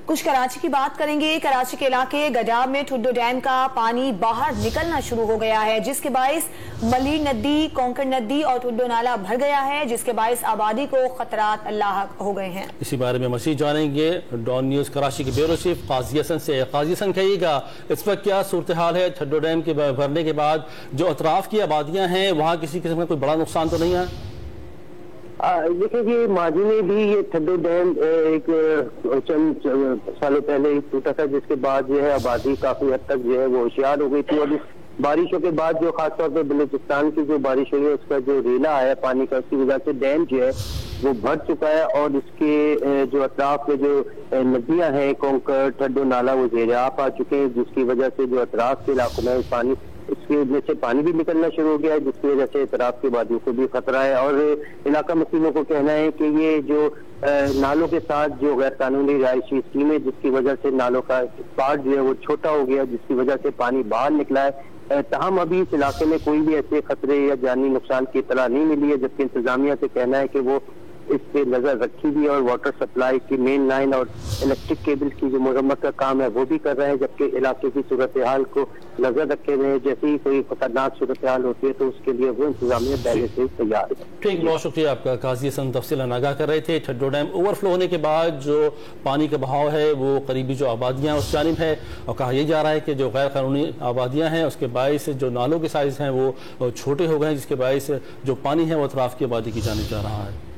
کچھ کراچی کی بات کریں گے۔ کراچی کے علاقے گڈاب میں ٹھڈو ڈیم کا پانی باہر نکلنا شروع ہو گیا ہے، جس کے باعث ملی ندی، کونکڑ ندی اور ٹھڈو نالا بھر گیا ہے، جس کے باعث آبادی کو خطرات لاحق ہو گئے ہیں۔ اسی بارے میں مزید جانیں گے ڈان نیوز کراچی کے بیورو چیف قاضی حسن سے۔ قاضی حسن کہیے گا اس وقت کیا صورتحال ہے؟ ٹھڈو ڈیم کے بھرنے کے بعد جو اطراف کی آبادیاں ہیں وہاں کسی قسم کا کوئی بڑا نقصان تو نہیں ہے؟ دیکھیں کہ ماضی میں بھی یہ ٹھڈو ڈیم ایک چند سالوں پہلے ٹوٹا تھا، جس کے بعد جو ہے آبادی کافی حد تک جو ہے وہ ہوشیار ہو گئی تھی، اور اس بارشوں کے بعد جو خاص طور پہ بلوچستان کی جو بارش ہوئی ہے اس کا جو ریلا آیا پانی کا، اس کی وجہ سے ڈیم جو ہے وہ بھر چکا ہے، اور اس کے جو اطراف کے جو ندیاں ہیں کونکڑ، ٹھڈو نالا، وہ زیر آب آ چکے ہیں، جس کی وجہ سے جو اطراف کے علاقوں میں پانی اس کی وجہ سے پانی بھی نکلنا شروع ہو گیا ہے، جس کی وجہ سے اطراف کی وادیوں کو بھی خطرہ ہے۔ اور علاقہ مسئلوں کو کہنا ہے کہ یہ جو نالوں کے ساتھ جو غیر قانونی رہائشی اسکیم ہے، جس کی وجہ سے نالوں کا پارٹ جو ہے وہ چھوٹا ہو گیا، جس کی وجہ سے پانی باہر نکلا ہے۔ تاہم ابھی اس علاقے میں کوئی بھی ایسے خطرے یا جانی نقصان کی اطلاع نہیں ملی ہے، جبکہ انتظامیہ سے کہنا ہے کہ وہ اس پہ نظر رکھی بھی، اور واٹر سپلائی کی مین لائن اور الیکٹرک کیبل کی جو مرمت کا کام ہے وہ بھی کر رہے ہیں، جبکہ علاقے کی صورتحال کو نظر رکھے ہوئے ہیں۔ جیسے ہی کوئی خطرناک صورتحال ہوتی ہے تو اس کے لیے وہ انتظامیہ پہلے سے تیار ہے۔ ٹھیک، بہت شکریہ آپ کا۔ قاضی حسن تفصیل آگاہ کر رہے تھے۔ ٹھڈو ڈیم اوور فلو ہونے کے بعد جو پانی کا بہاؤ ہے وہ قریبی جو آبادیاں اس جانب ہے، اور کہا یہ جا رہا ہے کہ جو غیر قانونی آبادیاں ہیں اس کے باعث جو نالوں کے سائز ہیں وہ چھوٹے ہو گئے ہیں، جس کے باعث جو پانی ہے وہ اطراف کی آبادی کی جانب جا رہا ہے۔